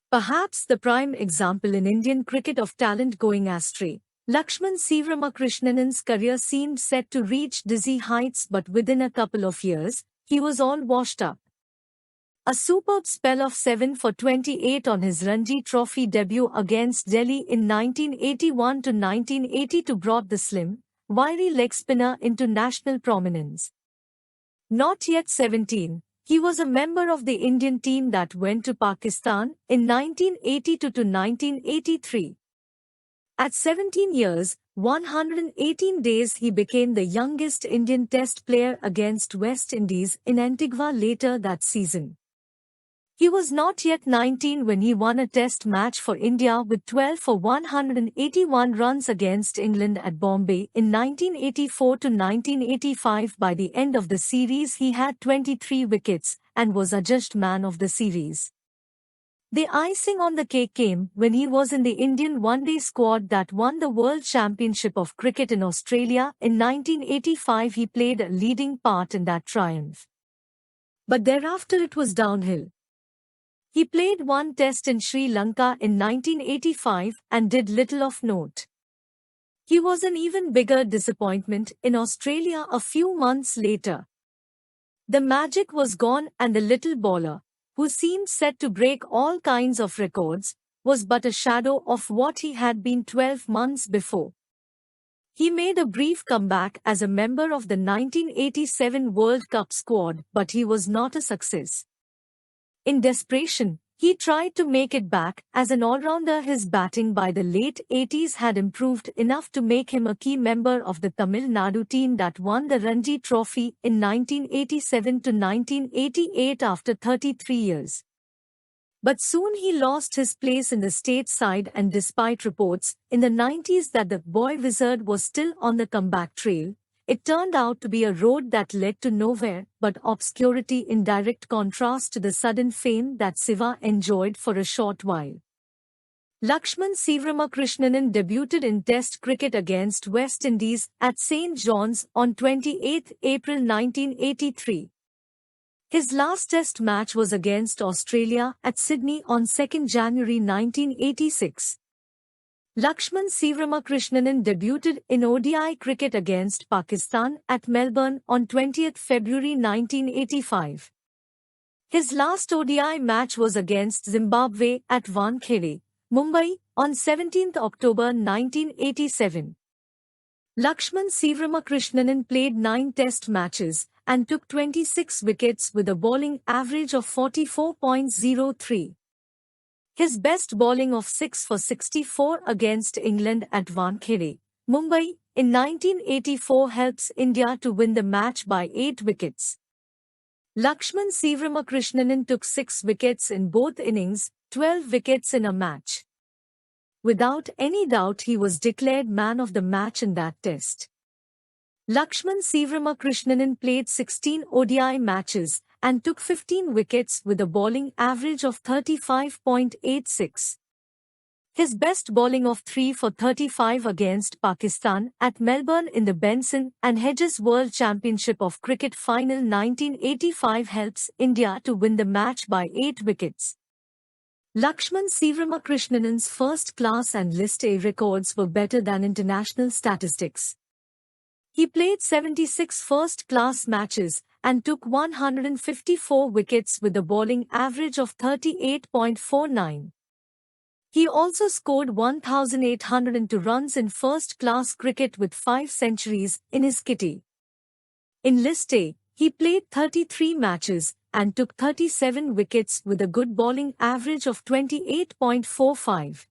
Perhaps the prime example in Indian cricket of talent going astray, Laxman Sivaramakrishnan career seemed set to reach dizzy heights, but within a couple of years, he was all washed up. A superb spell of 7 for 28 on his Ranji Trophy debut against Delhi in 1981 to 1982 brought the slim, wiry leg spinner into national prominence. Not yet 17, he was a member of the Indian team that went to Pakistan in 1982 to 1983. At 17 years, 118 days, he became the youngest Indian Test player against West Indies in Antigua later that season. He was not yet 19 when he won a Test match for India with 12 for 181 runs against England at Bombay in 1984 to 1985. By the end of the series, he had 23 wickets and was adjudged man of the series. The icing on the cake came when he was in the Indian one-day squad that won the World Championship of Cricket in Australia in 1985. He played a leading part in that triumph. But thereafter it was downhill. He played one test in Sri Lanka in 1985 and did little of note. He was an even bigger disappointment in Australia a few months later. The magic was gone and the little bowler, who seemed set to break all kinds of records, was but a shadow of what he had been 12 months before. He made a brief comeback as a member of the 1987 World Cup squad, but he was not a success. In desperation, he tried to make it back as an all-rounder. His batting by the late 80s had improved enough to make him a key member of the Tamil Nadu team that won the Ranji Trophy in 1987 to 1988 after 33 years. But soon he lost his place in the state side, and despite reports in the 90s that the boy wizard was still on the comeback trail, it turned out to be a road that led to nowhere but obscurity, in direct contrast to the sudden fame that Siva enjoyed for a short while. Laxman Sivaramakrishnan debuted in Test cricket against West Indies at St. John's on 28 April 1983. His last Test match was against Australia at Sydney on 2 January 1986. Laxman Sivaramakrishnan debuted in ODI cricket against Pakistan at Melbourne on 20 February 1985. His last ODI match was against Zimbabwe at Wankhede, Mumbai, on 17 October 1987. Laxman Sivaramakrishnan played 9 Test matches and took 26 wickets with a bowling average of 44.03. His best bowling of 6 for 64 against England at Wankhede, Mumbai, in 1984 helps India to win the match by 8 wickets. Laxman Sivaramakrishnan took 6 wickets in both innings, 12 wickets in a match. Without any doubt, he was declared man of the match in that test. Laxman Sivaramakrishnan played 16 ODI matches and took 15 wickets with a bowling average of 35.86. His best bowling of 3 for 35 against Pakistan at Melbourne in the Benson and Hedges World Championship of Cricket Final 1985 helps India to win the match by 8 wickets. Laxman Sivaramakrishnan first-class and List A records were better than international statistics. He played 76 first-class matches and took 154 wickets with a bowling average of 38.49. He also scored 1,802 runs in first-class cricket with 5 centuries in his kitty. In List A, he played 33 matches and took 37 wickets with a good bowling average of 28.45.